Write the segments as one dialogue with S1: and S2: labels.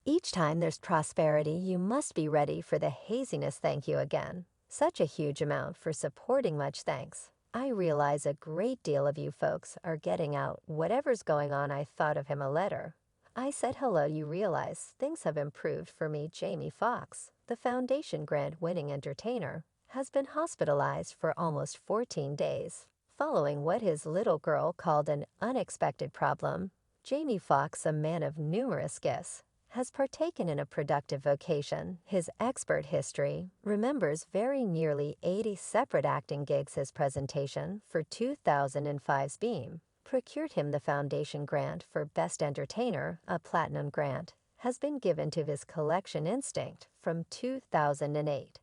S1: Each time there's prosperity, you must be ready for the haziness. Thank you again. Such a huge amount for supporting. Much thanks. I realize a great deal of you folks are getting out whatever's going on. I thought of him a letter. I said hello. You realize things have improved for me. Jamie Foxx, the foundation grant winning entertainer, has been hospitalized for almost 14 days, following what his little girl called an unexpected problem. Jamie Foxx, a man of numerous gifts, has partaken in a productive vocation. His expert history remembers very nearly 80 separate acting gigs. His presentation for 2005's Beam procured him the foundation grant for Best Entertainer. A platinum grant has been given to his collection instinct from 2008.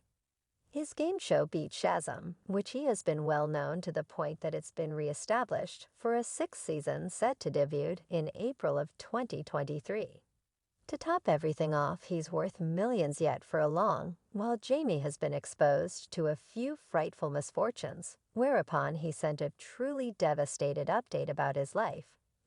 S1: His game show beat Shazam, which he has been well known to the point that it's been reestablished for a sixth season set to debut in April of 2023. To top everything off, he's worth millions. Yet for a long while Jamie has been exposed to a few frightful misfortunes, whereupon he sent a truly devastated update about his life.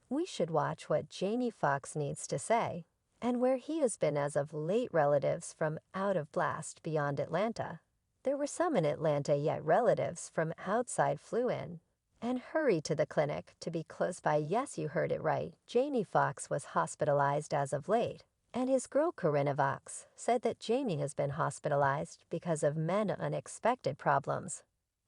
S1: We should watch what Jamie Foxx needs to say, and where he has been as of late. Relatives from out of blast beyond Atlanta. There were some in Atlanta, yet relatives from outside flew in and hurried to the clinic to be close by. Yes, you heard it right. Jamie Foxx was hospitalized as of late. And his girl Corinna Vox said that Jamie has been hospitalized because of many unexpected problems,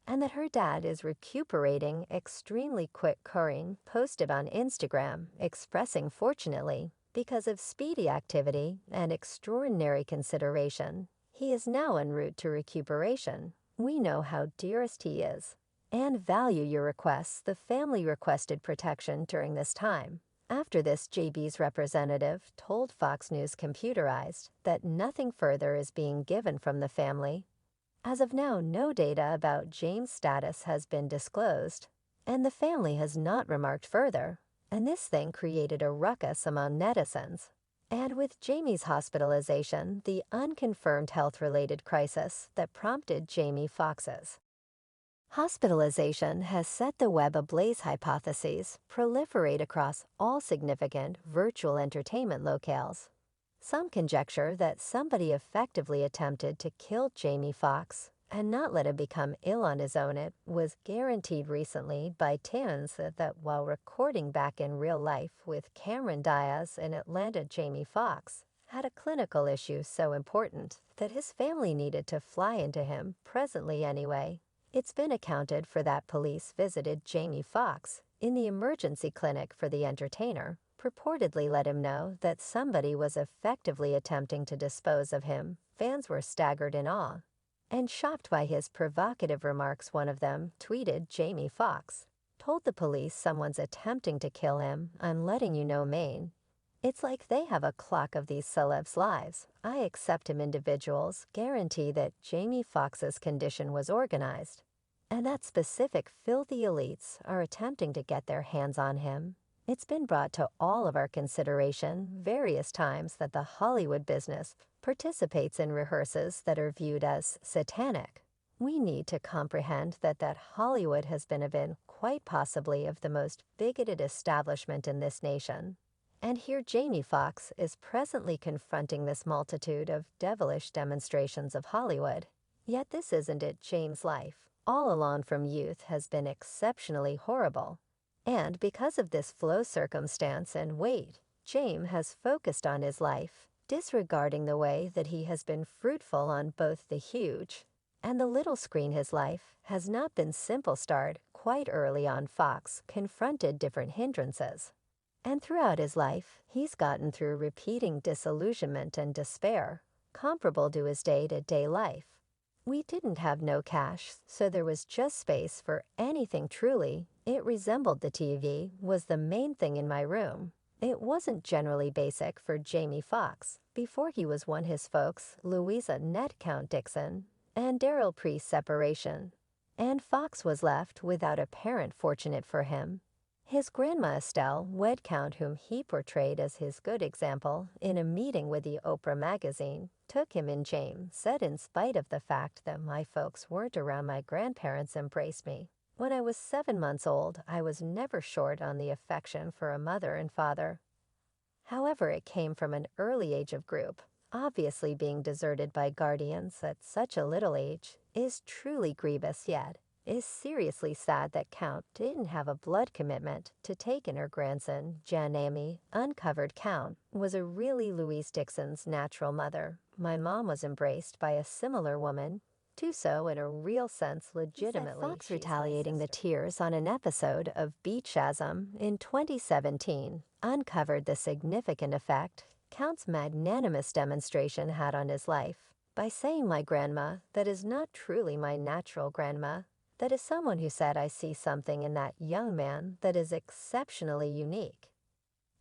S1: and that her dad is recuperating extremely quick. Corinne posted on Instagram expressing fortunately, because of speedy activity and extraordinary consideration, he is now en route to recuperation. We know how dearest he is and value your requests. The family requested protection during this time. After this, JB's representative told Fox News Computerized that nothing further is being given from the family. As of now, no data about James' status has been disclosed, and the family has not remarked further, and this thing created a ruckus among netizens. And with Jamie's hospitalization, the unconfirmed health-related crisis that prompted Jamie Foxx's hospitalization has set the web ablaze. Hypotheses proliferate across all significant virtual entertainment locales. Some conjecture that somebody effectively attempted to kill Jamie Foxx and not let him become ill on his own. It was guaranteed recently by Tans that while recording back in real life with Cameron Diaz in Atlanta, Jamie Foxx had a clinical issue so important that his family needed to fly into him presently anyway. It's been accounted for that police visited Jamie Foxx in the emergency clinic for the entertainer, purportedly let him know that somebody was effectively attempting to dispose of him. Fans were staggered in awe and shocked by his provocative remarks. One of them tweeted, Jamie Foxx told the police someone's attempting to kill him. I'm letting you know, Maine. It's like they have a clock of these celebs' lives. I accept him. Individuals guarantee that Jamie Foxx's condition was organized, and that specific filthy elites are attempting to get their hands on him. It's been brought to all of our consideration various times that the Hollywood business participates in rehearsals that are viewed as satanic. We need to comprehend that Hollywood has been quite possibly of the most bigoted establishment in this nation. And here Jamie Foxx is presently confronting this multitude of devilish demonstrations of Hollywood. Yet this isn't it. James' life, all along from youth, has been exceptionally horrible. And because of this flow circumstance and weight, James has focused on his life, disregarding the way that he has been fruitful on both the huge and the little screen. His life has not been simple. Start quite early on. Fox confronted different hindrances, and throughout his life, he's gotten through repeating disillusionment and despair, comparable to his day-to-day life. We didn't have no cash, so there was just space for anything. Truly, it resembled the TV was the main thing in my room. It wasn't generally basic for Jamie Foxx. Before he was one, his folks, Louisa Net Count Dixon and Daryl pre-separation, and Fox was left without a parent. Fortunate for him, his grandma Estelle Wed Count, whom he portrayed as his good example in a meeting with the Oprah magazine, took him in. James said, in spite of the fact that my folks weren't around, my grandparents embraced me. When I was 7 months old, I was never short on the affection for a mother and father. However, it came from an early age of group. Obviously, being deserted by guardians at such a little age is truly grievous, yet is seriously sad that Count didn't have a blood commitment to take in her grandson. Janami uncovered Count was a really Louise Dixon's natural mother. My mom was embraced by a similar woman, too, so in a real sense legitimately. Foxx retaliating the tears on an episode of Beachasm in 2017 uncovered the significant effect Count's magnanimous demonstration had on his life by saying, "My grandma, that is not truly my natural grandma. That is someone who said I see something in that young man that is exceptionally unique."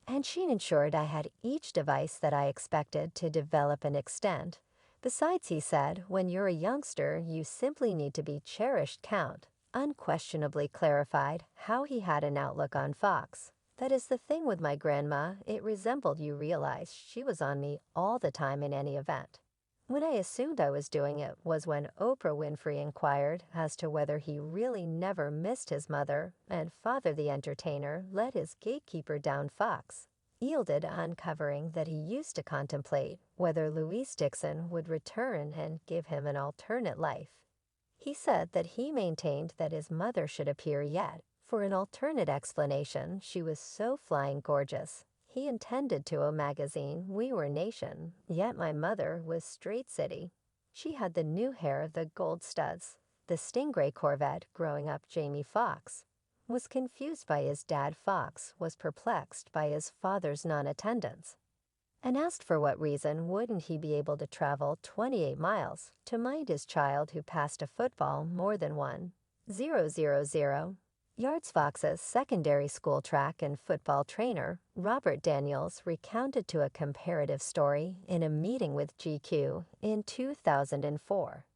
S1: And she ensured I had each device that I expected to develop and extend. Besides, he said, when you're a youngster, you simply need to be cherished. Count unquestionably clarified how he had an outlook on Foxx. That is the thing with my grandma, it resembled you realize she was on me all the time in any event. When I assumed I was doing it was when Oprah Winfrey inquired as to whether he really never missed his mother, and Father the Entertainer let his gatekeeper down. Foxx yielded, uncovering that he used to contemplate whether Louise Dixon would return and give him an alternate life. He said that he maintained that his mother should appear, yet for an alternate explanation she was so flying gorgeous. He intended to a magazine, We Were Nation, yet my mother was Straight City. She had the new hair, the gold studs, the Stingray Corvette. Growing up, Jamie Foxx was confused by his dad. Foxx was perplexed by his father's non-attendance and asked for what reason wouldn't he be able to travel 28 miles to mind his child who passed a football more than 1,000 yards. Fox's secondary school track and football trainer, Robert Daniels, recounted to a comparative story in a meeting with GQ in 2004.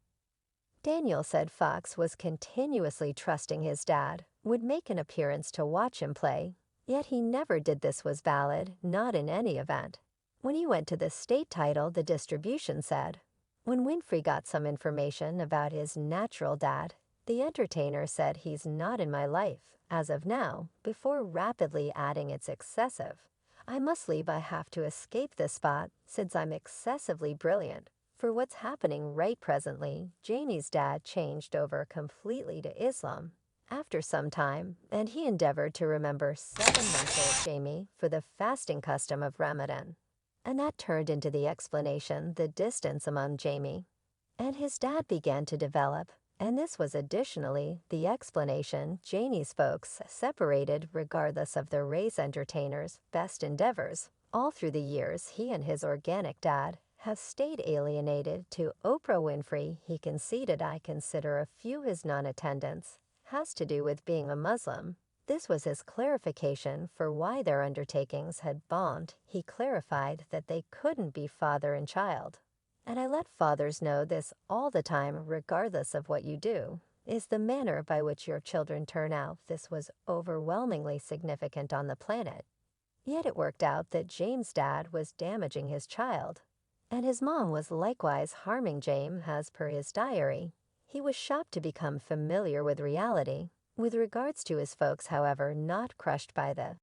S1: Daniel said Foxx was continuously trusting his dad would make an appearance to watch him play, yet he never did. This was valid, not in any event. When he went to the state title, the distribution said, when Winfrey got some information about his natural dad, the entertainer said he's not in my life as of now, before rapidly adding it's excessive. I must leave. I have to escape this spot since I'm excessively brilliant for what's happening right presently. Jamie's dad changed over completely to Islam after some time, and he endeavored to remember 7-month-old Jamie for the fasting custom of Ramadan. And that turned into the explanation, the distance among Jamie and his dad began to develop. And this was additionally the explanation Janie's folks separated regardless of the Ray's entertainer's best endeavors. All through the years, he and his organic dad have stayed alienated to Oprah Winfrey. He conceded, I consider a few his non-attendance has to do with being a Muslim. This was his clarification for why their undertakings had bombed. He clarified that they couldn't be father and child. And I let fathers know this all the time, regardless of what you do, is the manner by which your children turn out. This was overwhelmingly significant on the planet. Yet it worked out that James' dad was damaging his child, and his mom was likewise harming James. As per his diary, he was shocked to become familiar with reality. With regards to his folks, however, not crushed by the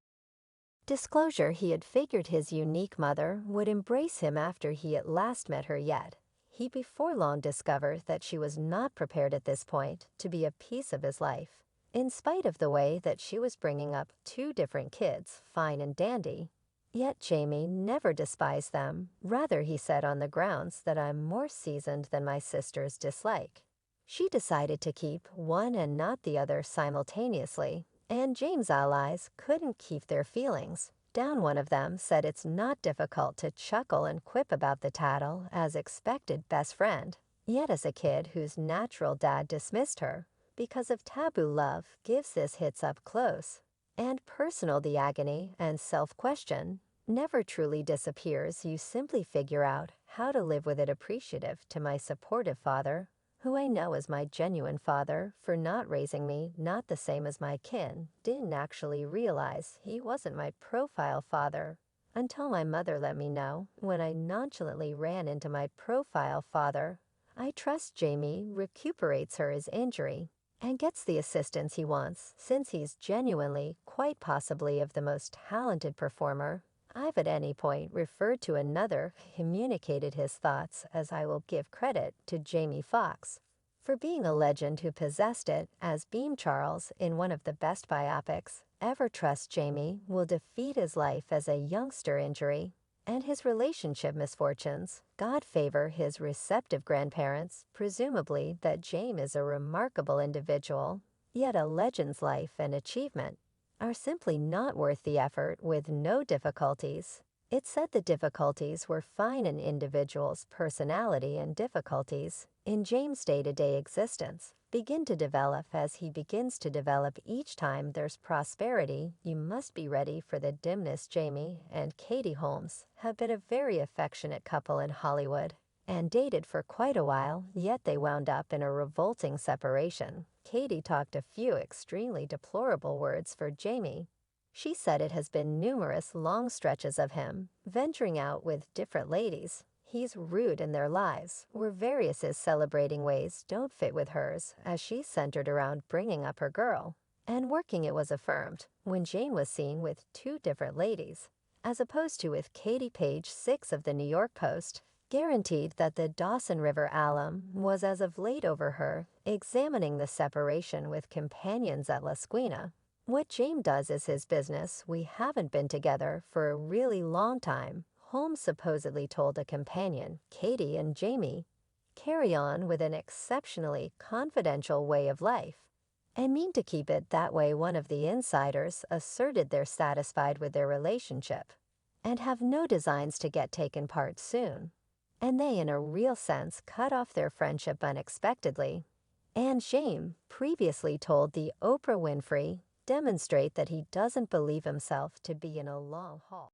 S1: disclosure, he had figured his unique mother would embrace him after he at last met her, yet he before long discovered that she was not prepared at this point to be a piece of his life. In spite of the way that she was bringing up 2 different kids, fine and dandy, yet Jamie never despised them. Rather, he said, on the grounds that I'm more seasoned than my sisters dislike. She decided to keep one and not the other simultaneously, and James' allies couldn't keep their feelings down. One of them said it's not difficult to chuckle and quip about the tattle as expected best friend. Yet as a kid whose natural dad dismissed her because of taboo, love gives this hits up close and personal. The agony and self-question never truly disappears. You simply figure out how to live with it. Appreciative to my supportive father, who I know is my genuine father, for not raising me, not the same as my kin. Didn't actually realize he wasn't my profile father until my mother let me know when I nonchalantly ran into my profile father. I trust Jamie recuperates her his injury and gets the assistance he wants, since he's genuinely, quite possibly, of the most talented performer I've at any point referred to another, communicated his thoughts, as I will give credit to Jamie Foxx for being a legend who possessed it as Beam Charles in one of the best biopics. Ever trust Jamie will defeat his life as a youngster injury and his relationship misfortunes. God favor his receptive grandparents, presumably that James is a remarkable individual, yet a legend's life and achievement are simply not worth the effort with no difficulties. It said the difficulties were fine in individuals' personality and difficulties in James' day-to-day existence begin to develop as he begins to develop each time there's prosperity. You must be ready for the dimness. Jamie and Katie Holmes have been a very affectionate couple in Hollywood and dated for quite a while, yet they wound up in a revolting separation. Katie talked a few extremely deplorable words for Jamie. She said it has been numerous long stretches of him venturing out with different ladies. He's rude in their lives, where various his celebrating ways don't fit with hers, as she's centered around bringing up her girl and working. It was affirmed when Jane was seen with two different ladies, as opposed to with Katie. Page 6 of the New York Post guaranteed that the Dawson River alum was as of late over her, examining the separation with companions at La Squina. What James does is his business. We haven't been together for a really long time, Holmes supposedly told a companion. Katie and Jamie carry on with an exceptionally confidential way of life and mean to keep it that way. One of the insiders asserted they're satisfied with their relationship and have no designs to get taken part soon. And they, in a real sense, cut off their friendship unexpectedly. And James, previously told the Oprah Winfrey, demonstrate that he doesn't believe himself to be in a long haul.